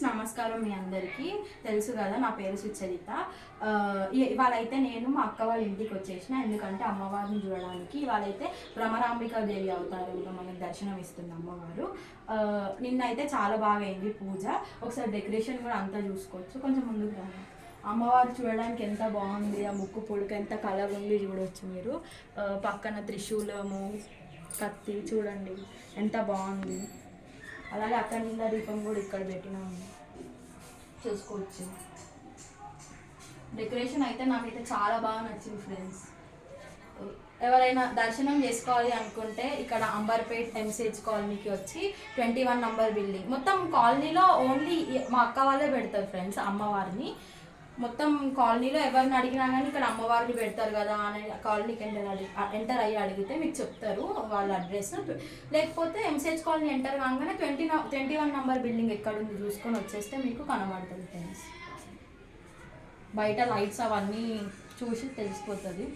నమస్కారం మీ అందరికీ. తెలుసు కదా నా పేరు సుచరిత. ఇవాళైతే నేను మా అక్క వాళ్ళ ఇంటికి వచ్చేసిన, ఎందుకంటే అమ్మవారిని చూడడానికి. ఇవాళైతే భ్రమరాంబికా దేవి అవతారంలో మనకు దర్శనం ఇస్తుంది అమ్మవారు. నిన్నైతే చాలా బాగా అయింది పూజ. ఒకసారి డెకరేషన్ కూడా అంతా చూసుకోవచ్చు. కొంచెం ముందుకు రండి. అమ్మవారు చూడడానికి ఎంత బాగుంది, ఆ ముక్కు పొడుకు ఎంత కలర్ ఉంది చూడవచ్చు మీరు. పక్కన త్రిశూలము, కత్తి చూడండి ఎంత బాగుంది. అలాగే అక్కడ నిండా దీపం కూడా ఇక్కడ పెట్టినాము, చూసుకోవచ్చు. డెకరేషన్ అయితే నాకైతే చాలా బాగా నచ్చింది ఫ్రెండ్స్. ఎవరైనా దర్శనం చేసుకోవాలి అనుకుంటే ఇక్కడ అంబర్పేట్ ఎంసీహెచ్ కాలనీకి వచ్చి 21 నంబర్ బిల్డింగ్. మొత్తం కాలనీలో ఓన్లీ మా అక్క వాళ్ళే పెడతారు ఫ్రెండ్స్ అమ్మవారిని. మొత్తం కాలనీలో ఎవరిని అడిగినా కానీ ఇక్కడ అమ్మవారిని పెడతారు కదా అని కాలనీకి ఎంటర్ అయ్యి అడిగితే మీకు చెప్తారు వాళ్ళ అడ్రస్. లేకపోతే ఎంసీహెచ్ కాలనీ ఎంటర్ కాగానే 21 నంబర్ బిల్డింగ్ ఎక్కడుంది చూసుకొని వచ్చేస్తే మీకు కనబడుతుంది ఫ్రెండ్స్. బయట లైట్స్ అవన్నీ చూసి తెలిసిపోతుంది.